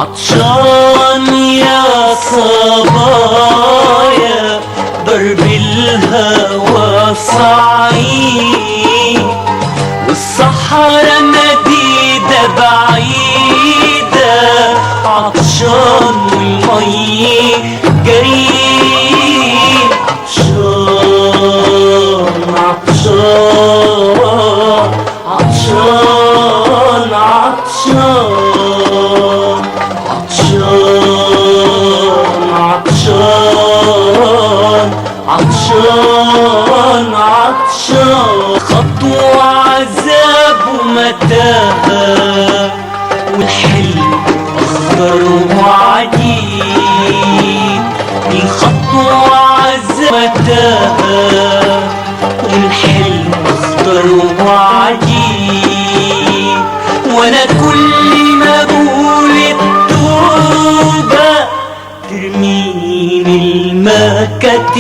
عطشان يا صبايا درب الهوى صعيد، والصحراء مديدة بعيدة، عطشان والمي جريد. عطشان عطشان عطشان عطشان عطشان عطشان عطشان. خطوة عذاب ومتاهة، والحلم أخضر وعديد. الخطوة عذاب ومتاهة، والحلم أخضر وعديد. وأنا كل ما بقول التوبة ترميني المكاتيب.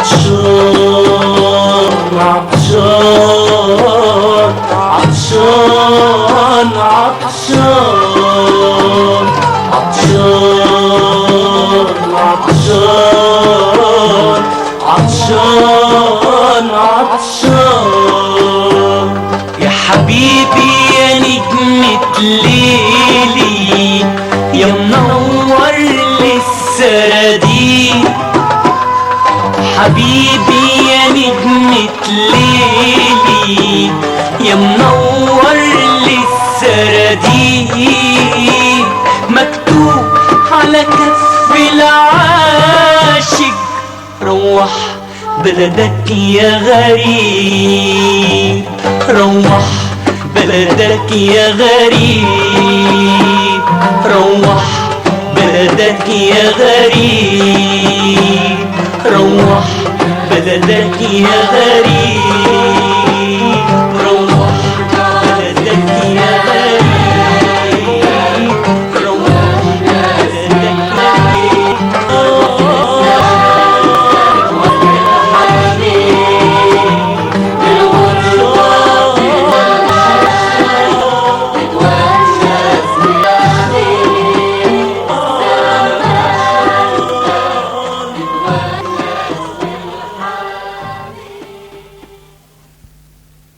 عطشان عطشان عطشان عطشان عطشان عطشان عطشان. يا حبيبي يا نجمة ليلي، يا منور للسراديب. حبيبي يا نجمة ليلي، يا منور للسراديب. مكتوب على كف العاشق روح بلدك يا غريب، روح بلدك يا غريب، روح بلدك يا غريب، روح بلدك يا غريب.